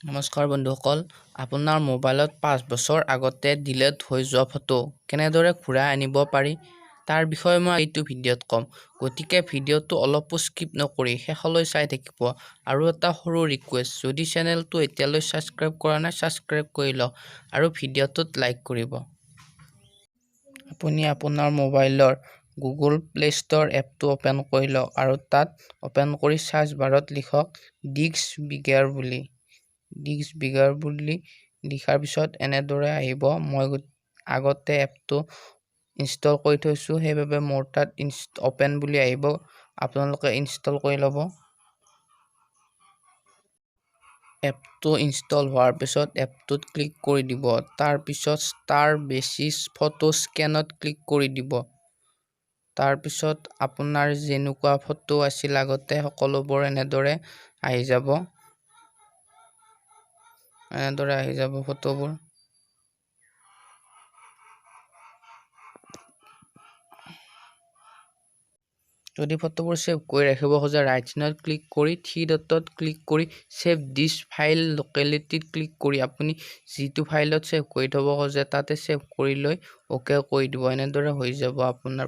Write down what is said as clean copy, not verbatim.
নমস্কাৰ বন্ধুসকল, আপোনাৰ মোবাইলত 5 বছৰ আগতে ডিলিট হৈ যোৱা ফটো কেনেদৰে ঘূৰাই আনিব পাৰি তাৰ বিষয়ে মই এইটো ভিডিঅ'ত ক'ম। গতিকে ভিডিঅ'টো অলপো স্কিপ নকৰি শেষলৈ চাই থাকিব। আৰু এটা সৰু ৰিকুৱেষ্ট, যদি চেনেলটো এতিয়ালৈ ছাবস্ক্ৰাইব কৰা নাই ছাবস্ক্ৰাইব কৰি লওক আৰু ভিডিঅ'টোত লাইক কৰিব। আপুনি আপোনাৰ মোবাইলৰ গুগল প্লে ষ্ট'ৰ এপটো অপেন কৰি লওক আৰু তাত অপেন কৰি সাৰ্চ বাৰত লিখক ডিস্কবিগাৰ বুলি লিখাৰ পিছত এনেদৰে আহিব। মই আগতে এপটো ইনষ্টল কৰি থৈছো, সেইবাবে মোৰ তাত অপেন বুলি আহিব। আপোনালোকে ইনষ্টল কৰি ল'ব। এপটো ইনষ্টল হোৱাৰ পিছত এপটোত ক্লিক কৰি দিব। তাৰ পিছত ষ্টাৰ বেচিছ ফটো স্কেনত ক্লিক কৰি দিব। তাৰ পিছত আপোনাৰ যেনেকুৱা ফটো আছিল আগতে সকলোবোৰ এনেদৰে আহি যাব। ফটোবোৰ। যদি ফটোবোৰ সেভ কৰি ৰাখিব খোজে, ৰাইট চাইডত ক্লিক কৰি 3 ডটত ক্লিক কৰি সেভ দিছ ফাইল লোকেলিটিত ক্লিক কৰি আপুনি যিটো ফাইলত সেভ কৰি থব খোজে তাতে সেভ কৰি লৈ অকে কৰি দিব। এনেদৰে হৈ যাব আপোনাৰ